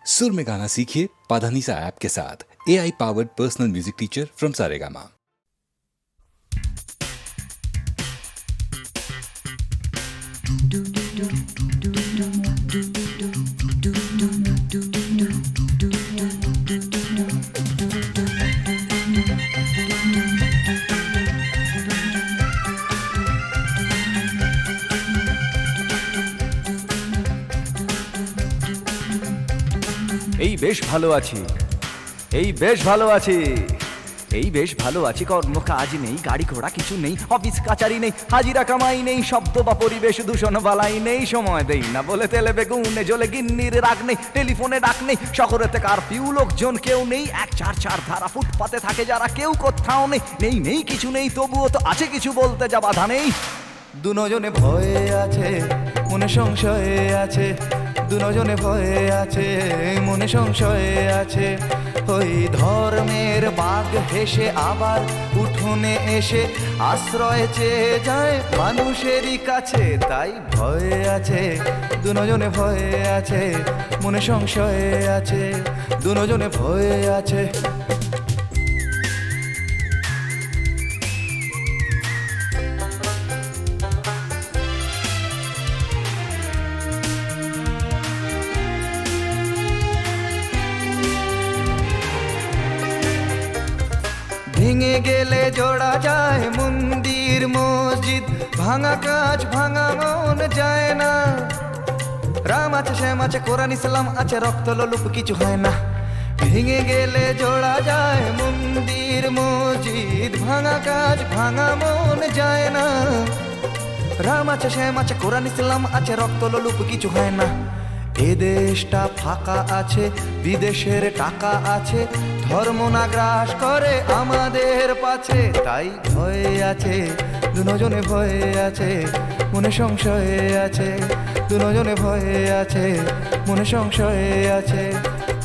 सुर में गाना सीखिए पाधानीसा ऐप के साथ। AI powered personal music teacher from Saregama. এই বেশ ভালো আছি, এই বেশ ভালো আছি, এই বেশ ভালো আছি। কর্ম কাজ নেই, গাড়ি ঘোড়া কিছু নেই, অফিস কাচারি নেই, হাজিরা কামাই নেই, শব্দ বা পরিবেশ দূষণ বালাই নেই। সময় দেই না বলে তেলে বেগুনে জ্বলে গিন্নির রাগ নেই, টেলিফোনে ডাক নেই, শহরেতে কারফিউ লোকজন কেউ নেই। 1-4-4 ধারা ফুটপাতে থাকে যারা, কেউ কোথাও নেই। নেই নেই কিছু নেই, তবুও তো আছে কিছু, বলতে যা বাধা নেই। দুজনে ভয়ে আছে, মনে সংশয়ে আছে, দুজনে ভয়ে আছে, মনে সংশয়ে আছে। ওই ধর্মের বাঘ হেসে আবার উঠোনে এসে আশ্রয় চেয়ে যায় মানুষেরই কাছে। তাই ভয়ে আছে, দুজনে ভয়ে আছে, মনে সংশয়ে আছে, দুজনে ভয়ে আছে। ভেঙে গেলে জোড়া যায় মন্দির মসজিদ, ভাঙা কাজ ভাঙা মন যায় না। রাম আছে, শ্যাম আছে, কোরআন ইসলাম আছে, রক্ত লোলুপ কিছু হয় না। ভেঙে গেলে জোড়া যায় মন্দির মসজিদ, ভাঙা কাজ ভাঙা মন যায় না। রাম আছে, শ্যাম আছে, কোরআন ইসলাম আছে, রক্ত লোলুপ কিছু হয় না। এ দেশটা ফাঁকা আছে, বিদেশের টাকা আছে, ধর্ম না গ্রাস করে আমাদের পাছে। তাই ভয়ে আছে, দুজনে ভয়ে আছে, মনে সংশয়ে আছে, দুজনে ভয়ে আছে, মনে সংশয়ে আছে।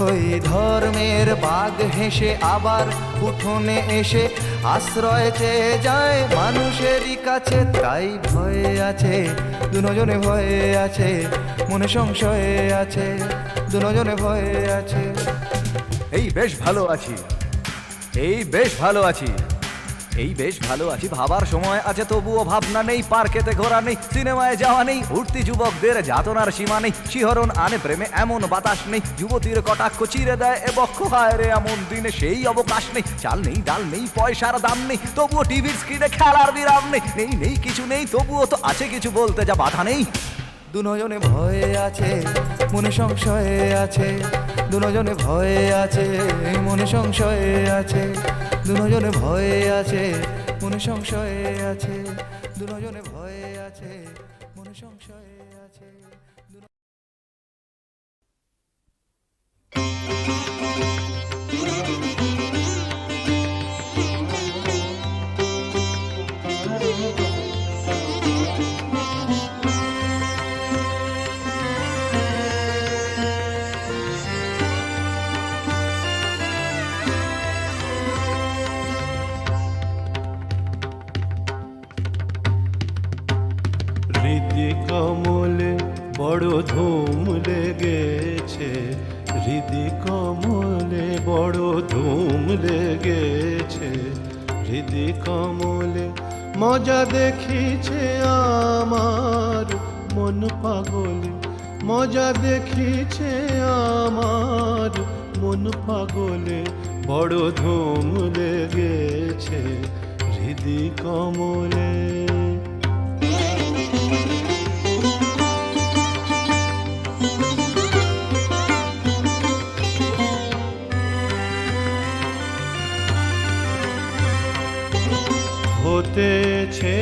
ওই ধর্মের বাঘ হেসে আবার উঠোনে এসে আশ্রয় চেয়ে যায় মানুষেরই কাছে। তাই ভয়ে আছে, দুজনে ভয়ে আছে, মনে সংশয়ে আছে, দুজনে ভয়ে আছে। এই বেশ ভালো আছি, এই বেশ ভালো আছি, এই বেশ ভালো আছি। ভাবার সময় আছে তবুও ভাবনা নেই, পার্কেতে ঘোরা নেই, সিনেমায় যাওয়া নেই, উঠতি যুবকদের যাতনার সীমা নেই। শিহরণ আনে প্রেমে এমন বাতাস নেই, যুবতীর কটাক্ষ চিরে দেয় এ বক্ষ। হায় রে এমন দিনে সেই অবকাশ নেই, চাল নেই ডাল নেই, পয়সার দাম নেই, তবুও টিভির স্ক্রিনে খেলার বিরাম নেই। নেই নেই কিছু নেই, তবুও তো আছে কিছু, বলতে যা বাধা নেই। দুজনে ভয়ে আছে, মনে সংশয়ে আছে, দুজনে ভয়ে আছে, মনে সংশয়ে আছে, দুজনে ভয়ে আছে, মনে সংশয়ে আছে, দুজনে ভয়ে আছে, মনে সংশয়ে আছে। হৃদি কমলে বড় ধুম লেগেছে, হৃদি কমলে বড় ধুম লেগেছে, হৃদি কমলে মজা দেখিছে আমার মন পাগলে, মজা দেখিছে আমার মন পাগলে, বড় ধুম লেগেছে হৃদি কমলে। হতেছে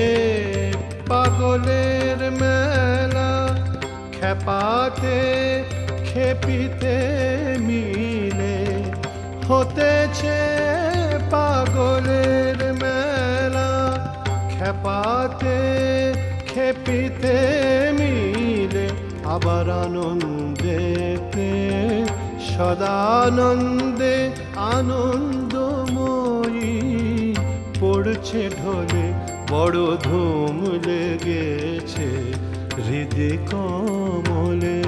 পাগলের মেলা, খেপাতে খেপিতে মিলে। হতেছে পাগলের মেলা, খেপাতে খেপিতে মিলে। আবার আনন্দেতে সদানন্দে আনন্দময়ী পড়ছে ঢোলে, বড় ধুম লেগেছে হৃদয় কমলে।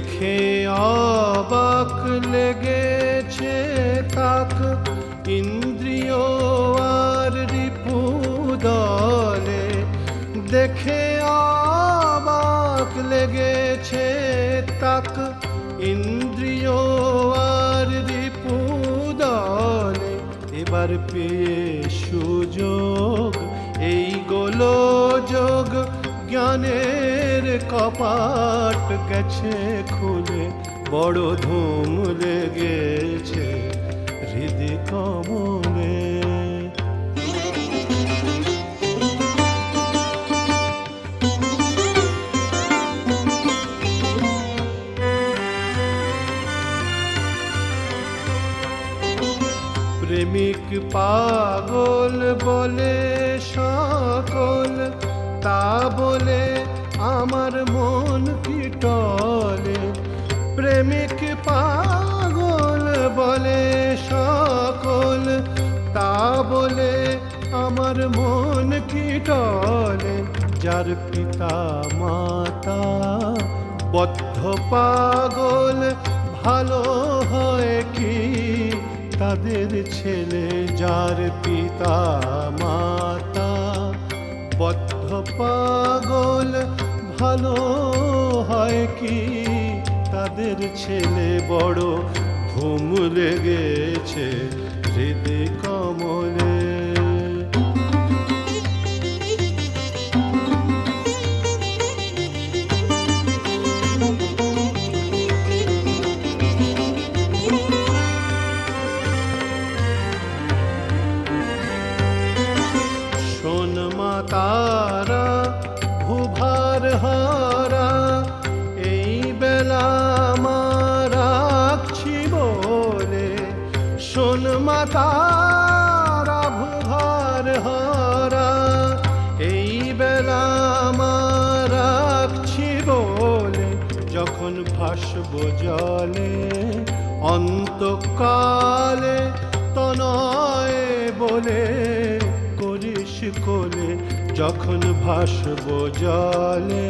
দেখে অবাক লেগেছে তাক ইন্দ্রিয় আর রিপু দলে, দেখে অবাক লেগেছে তাক ইন্দ্রিয় আর রিপু দলে। এবার পেয়ে সুযোগ এই গোলযোগ, জ্ঞানের কপাট গেছে খুলে, বড় ধুম লেগেছে হৃদয় কমলে। প্রেমিক পাগল বলে সকল, তা বলে আমার মন কি টলে। প্রেমিক পাগল বলে সকল, তা বলে আমার মন কি টলে। যার পিতা মাতা বদ্ধ পাগল, ভালো হয় কি তাদের ছেলে। যার পিতা মাতা বদ্ধ পাগল, ভালো হয় কি তাদের ছেলে। বড় ধুম লেগেছে হৃদয় কমলে। তারা ভুভার হারা, এই বেলা রাখছি বলে। শোন মা তারা ভুভার হারা, এই বেলা রাখছি বলে। যখন ভাসব জলে অন্তকালে, তনয় বলে করিস কোলে। যখন ভাসব জলে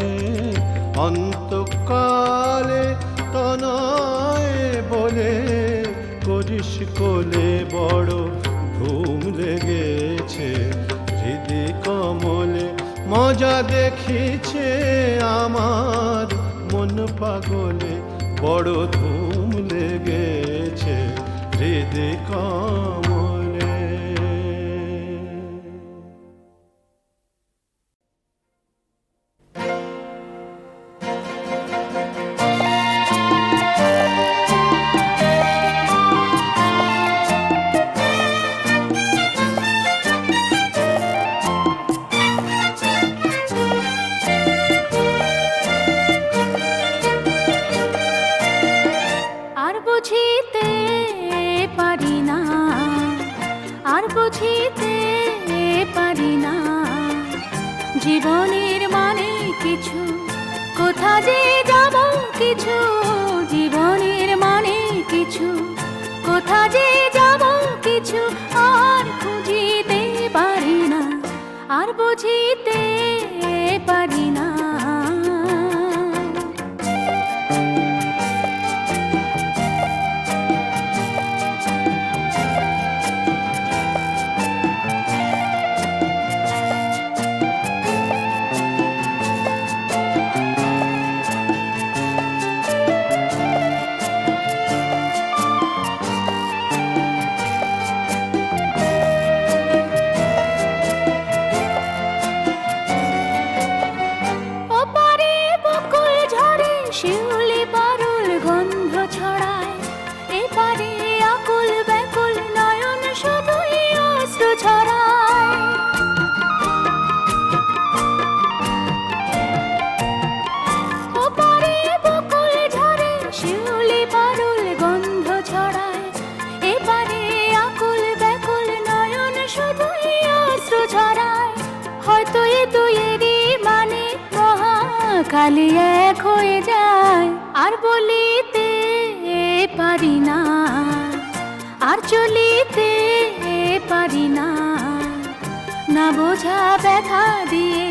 অন্তকালে, তনয় বলে করিস কোলে। বড় ধুম লেগেছে হৃদয় কমলে, মজা দেখিছে আমার মন পাগলে। বড় ধুম লেগেছে হৃদয় কমলে। জীবনের মানে কিছু, কোথা যে যাব কিছু। জীবনের মানে কিছু, কোথা যে যাব কিছু। আর খুঁজিতে পারি না, আর বুঝিতে পারি না। শিউলি পারুল গন্ধ ছড়ায়, এপারে আকুল ব্যাকুল নয়ন শুধুই অশ্রু ছড়ায়। ওপারে বকুল ঝরে শিউলি পারুল গন্ধ ছড়ায়, এপারে আকুল ব্যাকুল নয়ন শুধুই অশ্রু ছড়ায়। হয়তো এ দুয়েরই মানে মহাকালী এক হয়ে যায়। আর বলিতে পারি না, আর চলিতে পারি না। না বোঝা ব্যথা দিয়ে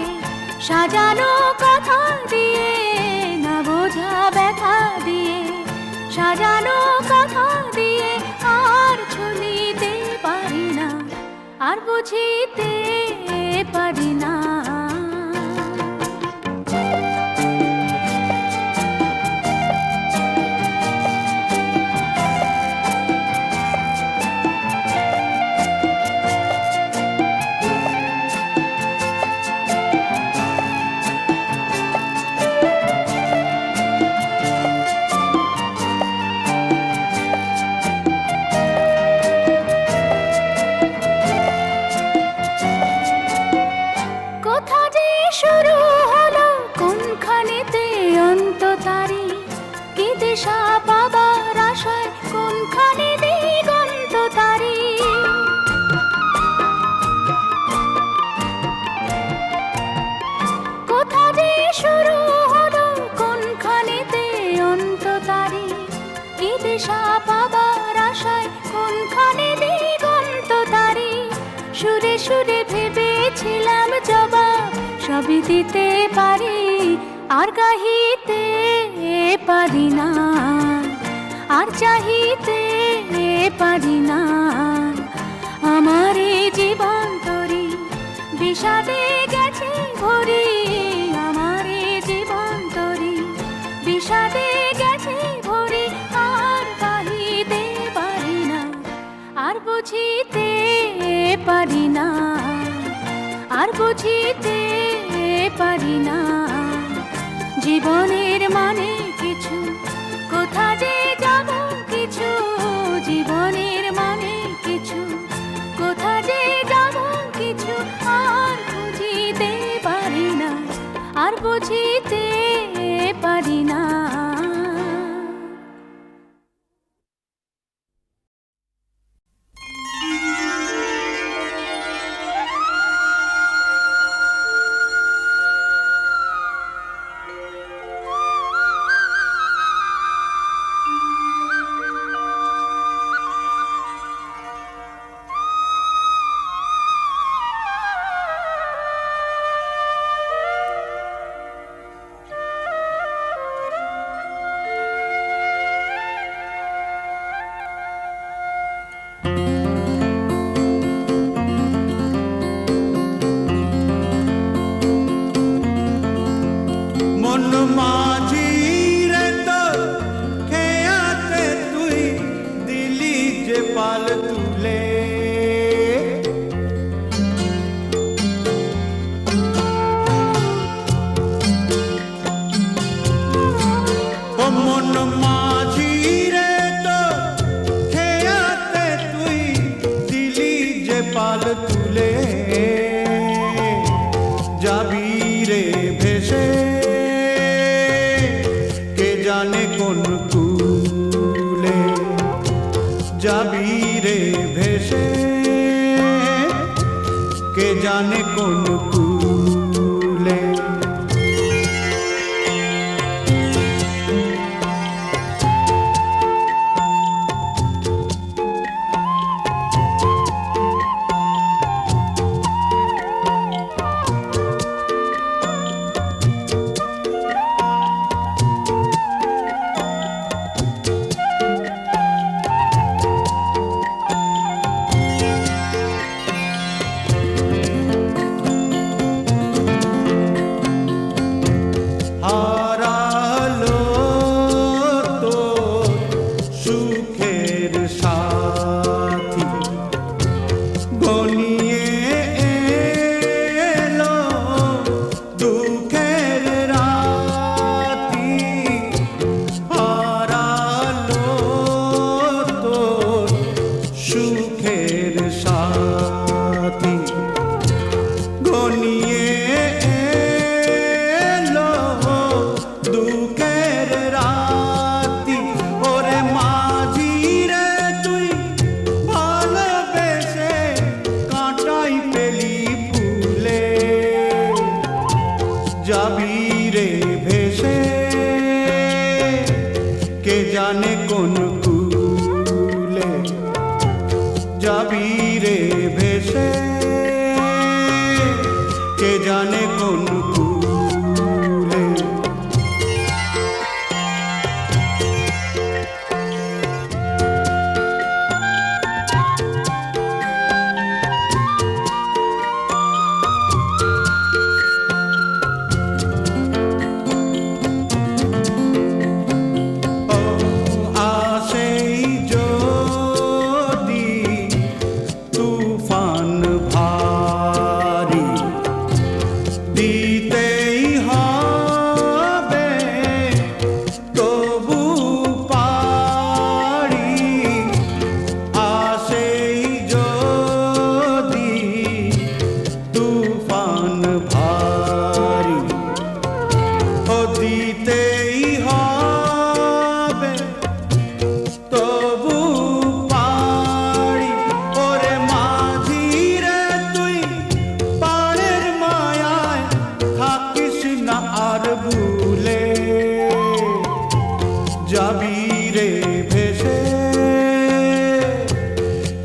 সাজানো কথা দিয়ে, না বোঝা ব্যথা দিয়ে সাজানো কথা দিয়ে আর ছুঁতে পারি না, আর বুঝিতে পারি না। কোথা যে শুরু হলো কোনখানেতে অন্ত তারি, কি দিশা পাবার আশায় কোনখানে দিগন্ত তারি। কোথা যে শুরু হলো কোনখানেতে অন্ত তারি, কি দিশা পাবার আশায় কোনখানে দিগন্ত তারি। সুরে সুরে ভেবেছিলাম জবাব সবই দিতে পারি, আর গাহিতে পারি না, আর চাহিতে পারি না। আমার এই জীবন তরি বিষাদে গেছে ভরি, আমার এই জীবন তরি বিষাদে গেছে ভরি। আর গাহিতে পারি না, আর বুঝিতে পারি না, আর বুঝিতে পারি না। জীবনের মানে কিছু, কোথা যে যাব কিছু, জীবনের মানে কিছু, কোথা যে যাব কিছু। আর বুঝিতে পারি না, আর বুঝিতে পারি না। যাবি রে ভেসে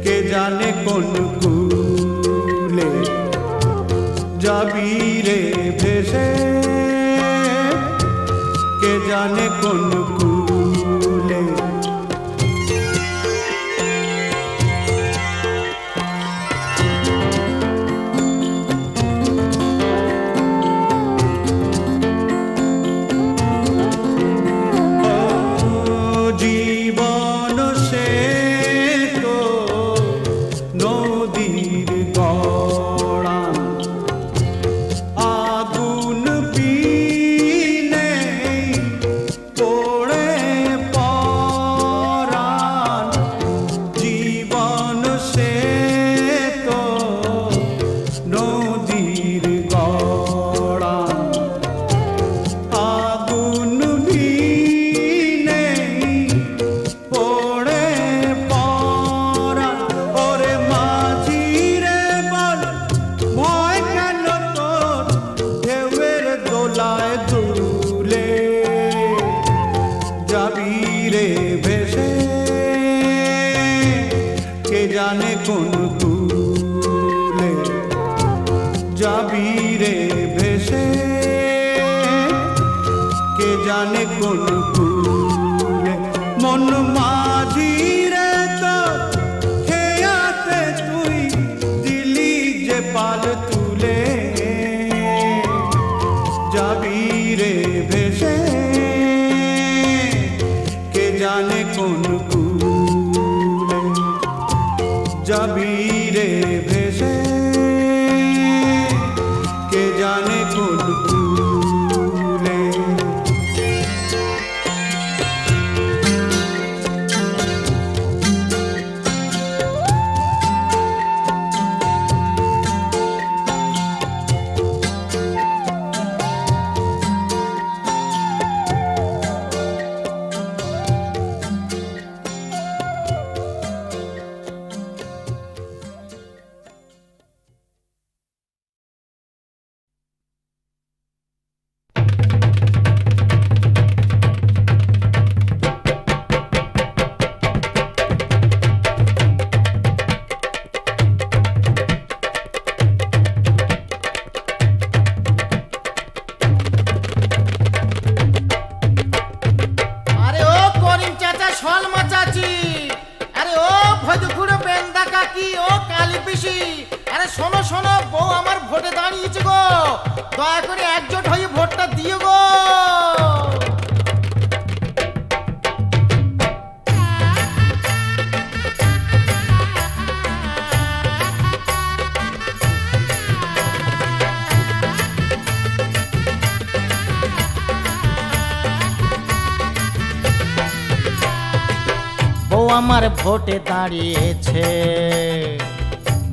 কে জানে কোন কুলে, যাবি রে ভেসে কে জানে কোন কুলে। জীবন সে তো নদীর গড়ান, আগুন বিনে পড়ে পরাণ। জীবন সে তো নদীর গড়ান, আগুন বিনে পড়ে পরাণ। ওরে মাঝি রে বল ভয় কেন তোর, ঢেউয়ের দোলায় দুলে যাবি রে ভেসে কে জানে কোন কুলে, যাবি রে ভেসে কে জানে কোন কুলে। মন মাঝি রে তোর খেয়াতে তুই দিলি যে পাল তুলে, যাবি রে ভেসে কে জানে কোন কুলে, যাবি রে ভেসে কে জানে কোন কুলে। আরে ও করিম চাচা, সলমা চাচি, আরে ও ভজগুড়ো বেন্দা কাকি, ও কালী পিসি, আরে শোনো শোনো, বউ আমার ভোটে দাঁড়িয়েছে গো, দয়া করে একজোট হয়ে ভোটটা দিও গো। বউ আমার ভোটে দাঁড়িয়েছে,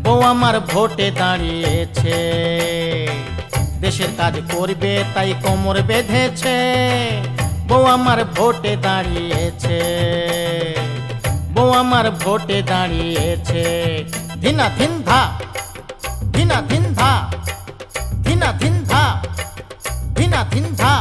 বউ আমার ভোটে দাঁড়িয়েছে, দেশের কাজ করবে তাই কোমর বেঁধেছে। বউ আমার ভোটে দাঁড়িয়েছে, বউ আমার ভোটে দাঁড়িয়েছে। ধিনা ধিন ধা, ধিনা ধিন ধা, ধিনা ধিন ধা, ধিনা ধিন ধা।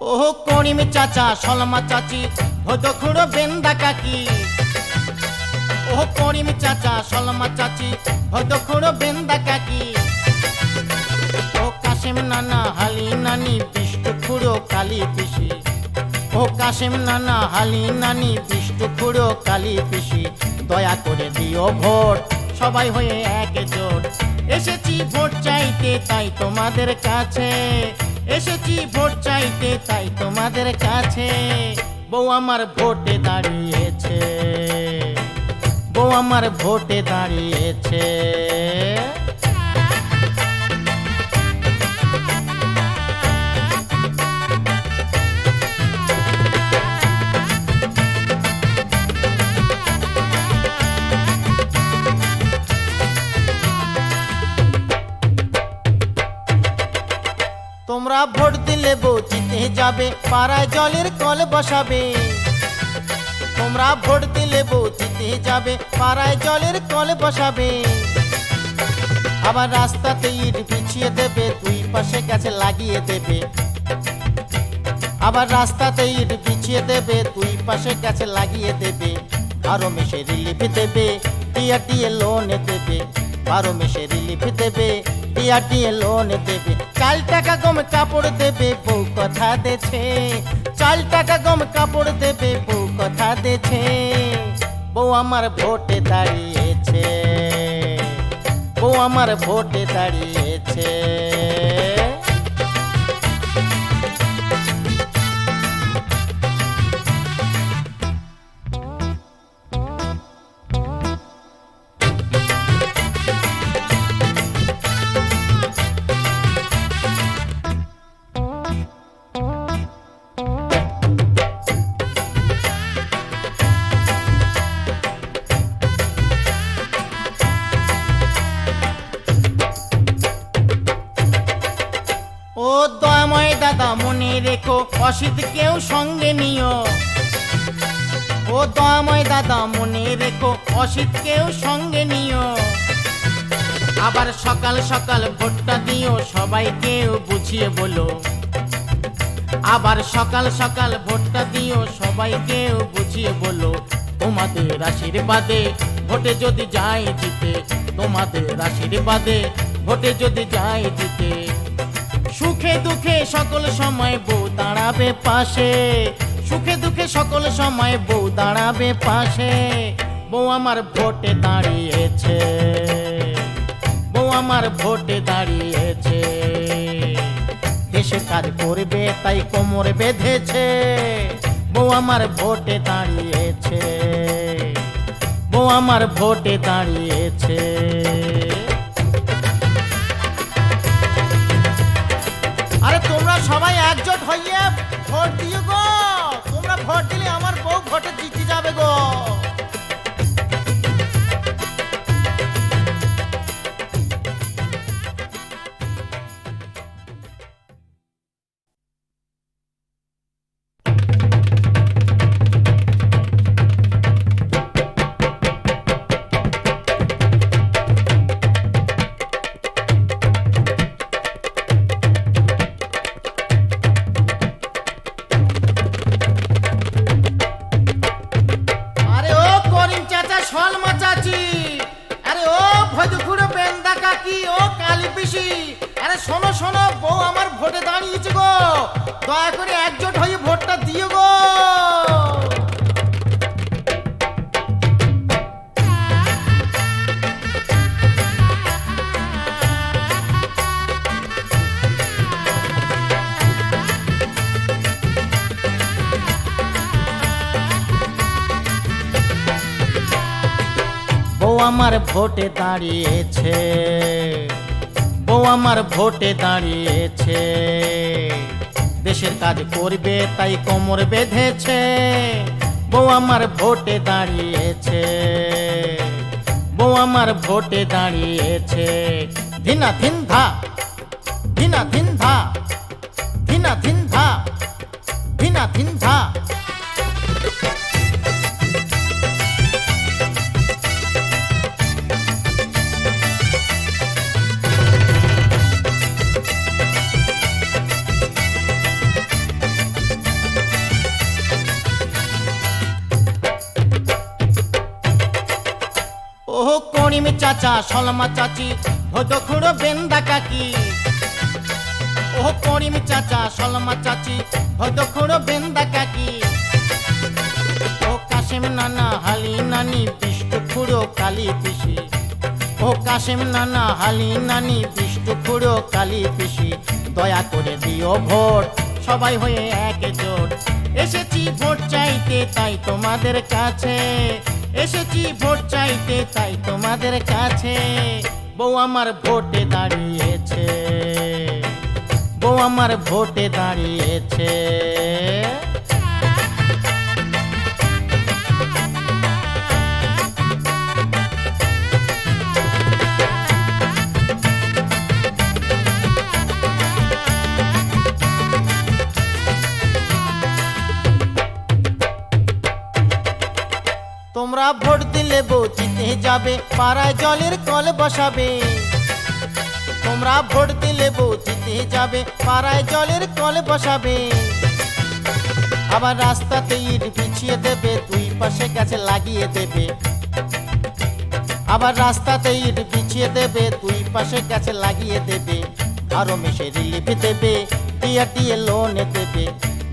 ওহ করিম চাচা, সলমা চাচি, ভদখুড়ো বেন্দা কাকি। ওহ করিম চাচা, সলমা চাচি, ভদখুড়ো বেন্দা কাকি। ও কাশেম নানা, হালি নানি, বিষ্টু খুড়ো কালী পিসি। ও কাশেম নানা, হালি নানি, বিষ্টু খুড়ো কালী পিসি। দয়া করে দিও ভোট, সবাই হয়ে একজোট। এসেছি ভোট চাইতে তাই তোমাদের কাছে, এসেছি ভোট চাইতে তাই তোমাদের কাছে। বউ আমার ভোটে দাঁড়িয়েছে, বউ আমার ভোটে দাঁড়িয়েছে। তোমরা ভোট দিলে বউ জিতে যাবে, পাড়ায় জলের কল বসাবে। তোমরা ভোট দিলে বউ জিতে যাবে, পাড়ায় জলের কল বসাবে। আবার রাস্তাতে ইট বিছিয়ে দেবে, দুই পাশে গাছে লাগিয়ে দেবে। আবার রাস্তাতে ইট বিছিয়ে দেবে, দুই পাশে গাছে লাগিয়ে দেবে। 12 মাসে রিলিফ দেবে, টিআরটিএ লোন দেবে। 12 মাসে রিলিফ দেবে, টিআরটিএ লোন দেবে। 4 টাকা গম কাপড় দেবে, বউ কথা দেছে। 4 টাকা গম কাপড় দেবে, বউ কথা দেছে। বউ আমার ভোটে দাঁড়িয়েছে, বউ আমার ভোটে দাঁড়িয়েছে। ও দয়াময় দাদা মনে রেখো, অসিত কেউ সঙ্গে নিও। ও দয়াময় দাদা মনে রেখো, অসিত কেউ সঙ্গে নিও। আবার সকাল সকাল ভোটটা দিও, সবাই কেউ বুঝিয়ে বলো। আবার সকাল সকাল ভোটটা দিও, সবাই কেউ বুঝিয়ে বলো। তোমাদের আশীর্বাদে ভোটে যদি যায় জিতে, তোমাদের আশীর্বাদে ভোটে যদি যায় জিতে। সুখে দুঃখে সকল সময় বউ দাঁড়াবে পাশে, সুখে দুঃখে সকল সময় বউ দাঁড়াবে পাশে। বউ আমার ভোটে দাঁড়িয়েছে, বউ আমার ভোটে দাঁড়িয়েছে। দেশে কাজ করবে তাই কোমর বেঁধেছে, বউ আমার ভোটে দাঁড়িয়েছে, বউ আমার ভোটে দাঁড়িয়েছে। আরে তোমরা সবাই একজোট হইয়া ভোট দিও গো। তোমরা ভোট দিলে আমার বউ ভোটে জিতে যাবে গো। শোনো শোনো, বউ আমার ভোটে দাঁড়িয়েছে গো, দয়া করে একজোট হয়ে ভোটটা দিও গো। বউ আমার ভোটে দাঁড়িয়েছে, বউ আমার ভোটে দাঁড়িয়েছে। দেশের কাজ করবে তাই কোমর বেঁধেছে, বউ আমার ভোটে দাঁড়িয়েছে, বউ আমার ভোটে দাঁড়িয়েছে। ধিনা ধিন ধা, ধিনা ধিন ধা, ধিনা ধিন ধা, ধিনা ধিন ধা। করিম চাচা, সলমা চাচি, ভোট খুঁড়ো বেন্দা কাকি। ও করিম চাচা, সলমা চাচি, ভোট খুঁড়ো বেন্দা কাকি। ও কাশেম নানা, হালি নানি, বিষ্টু খুঁড়ো কালি পিসি। ও কাশেম নানা, হালি নানি, বিষ্টু খুঁড়ো কালি পিসি। দয়া করে দিও ভোট, সবাই হয়ে একজোট। এসেছি ভোট চাইতে তাই তোমাদের কাছে, এসেছি ভোট চাইতে তাই তোমাদের কাছে। বউ আমার ভোটে দাঁড়িয়েছে, বউ আমার ভোটে দাঁড়িয়েছে। তোমরা ভোট দিলে বউ জিতে যাবে, পাড়ায় জলের কল বসাবে। তোমরা ভোট দিলে বউ জিতে যাবে, পাড়ায় জলের কল বসাবে। আবার রাস্তাতে ইট বিছিয়ে দেবে, দুই পাশে গাছে লাগিয়ে দেবে। আবার রাস্তাতে ইট বিছিয়ে দেবে, দুই পাশে গাছে লাগিয়ে দেবে। 12 মাসে রিলিফ দেবে, টিআরটিএ লোন দেবে।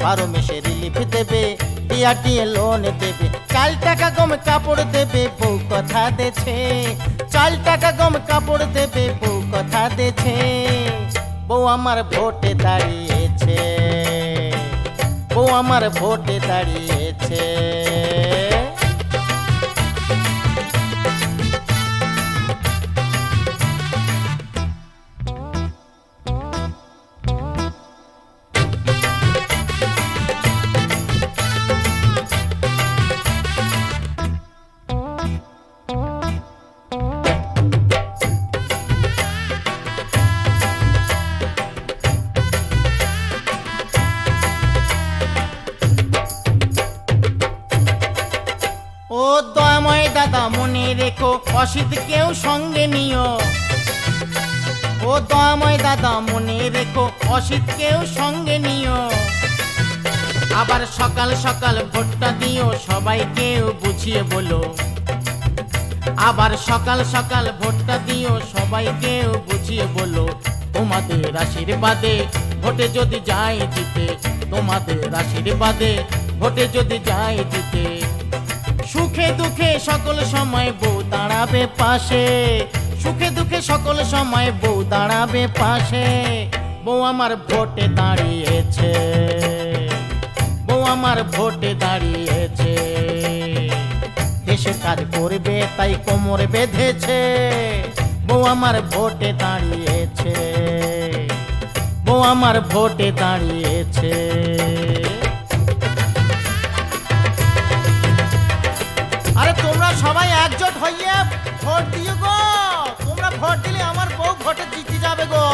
12 মাসে রিলিফ দেবে, টিআরটিএ লোন দেবে। 4 টাকা গম কাপড় দেবে, বউ কথা দেছে। 4 টাকা গম কাপড় দেবে, বউ কথা দেছে। বউ আমার ভোটে দাঁড়িয়েছে, বউ আমার ভোটে দাঁড়িয়েছে। ও দয়াময় দাদা মনে রেখো, অসিত কেউ সঙ্গে নিও। ও দয়াময় দাদা মনে রেখো, অসিত কেউ সঙ্গে নিও। আবার সকাল সকাল ভোটটা দিও, সবাই কেউ বুঝিয়ে বলো। আবার সকাল সকাল ভোটটা দিও, সবাই কেউ বুঝিয়ে বলো। তোমাদের আশীর্বাদে ভোটে যদি যায় জিতে, তোমাদের আশীর্বাদে ভোটে যদি যায় জিতে। সুখে দুঃখে সকল সময় বউ দাঁড়াবে পাশে, সুখে দুঃখে সকল সময় বউ দাঁড়াবে পাশে। বউ আমার ভোটে দাঁড়িয়েছে, বউ আমার ভোটে দাঁড়িয়েছে। দেশে কাজ করবে তাই কোমর বেঁধেছে, বউ আমার ভোটে দাঁড়িয়েছে, বউ আমার ভোটে দাঁড়িয়েছে। আরে তোমরা সবাই একজোট হইয়া ভোট দিও গো, তোমরা ভোট দিলে আমার বউ ভোটে জিতে যাবে গো।